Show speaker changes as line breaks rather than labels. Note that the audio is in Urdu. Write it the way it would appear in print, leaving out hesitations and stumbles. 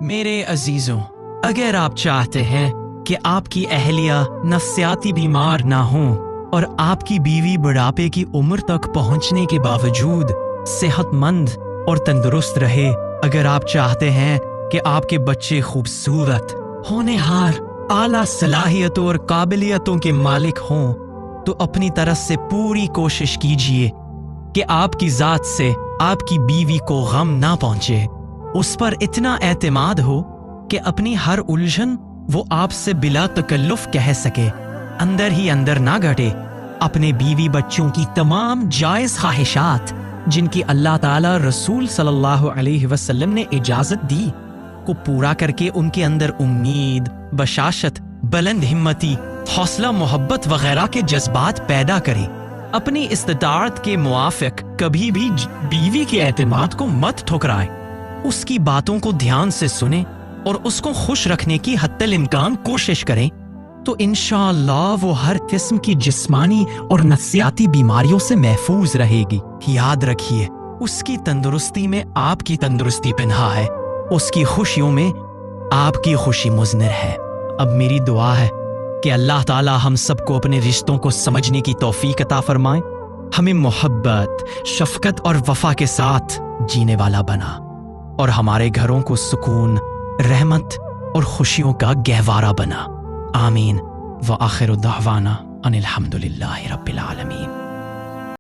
میرے عزیزوں، اگر آپ چاہتے ہیں کہ آپ کی اہلیہ نفسیاتی بیمار نہ ہوں اور آپ کی بیوی بڑھاپے کی عمر تک پہنچنے کے باوجود صحت مند اور تندرست رہے، اگر آپ چاہتے ہیں کہ آپ کے بچے خوبصورت، ہونہار، اعلیٰ صلاحیتوں اور قابلیتوں کے مالک ہوں، تو اپنی طرف سے پوری کوشش کیجیے کہ آپ کی ذات سے آپ کی بیوی کو غم نہ پہنچے، اس پر اتنا اعتماد ہو کہ اپنی ہر الجھن وہ آپ سے بلا تکلف کہہ سکے، اندر ہی اندر نہ گھٹے، اپنے بیوی بچوں کی تمام جائز خواہشات جن کی اللہ تعالی رسول صلی اللہ علیہ وسلم نے اجازت دی کو پورا کر کے ان کے اندر امید، بشاشت، بلند ہمتی، حوصلہ، محبت وغیرہ کے جذبات پیدا کرے۔ اپنی استطاعت کے موافق کبھی بھی بیوی کے اعتماد کو مت ٹھکرائے، اس کی باتوں کو دھیان سے سنیں اور اس کو خوش رکھنے کی حتی الامکان کوشش کریں، تو انشاءاللہ وہ ہر قسم کی جسمانی اور نفسیاتی بیماریوں سے محفوظ رہے گی۔ یاد رکھیے، اس کی تندرستی میں آپ کی تندرستی پنہا ہے، اس کی خوشیوں میں آپ کی خوشی مضمر ہے۔ اب میری دعا ہے کہ اللہ تعالی ہم سب کو اپنے رشتوں کو سمجھنے کی توفیق عطا فرمائے، ہمیں محبت، شفقت اور وفا کے ساتھ جینے والا بنا، اور ہمارے گھروں کو سکون، رحمت اور خوشیوں کا گہوارہ بنا۔ آمین۔ وآخر دعوانا ان الحمد للہ رب العالمین۔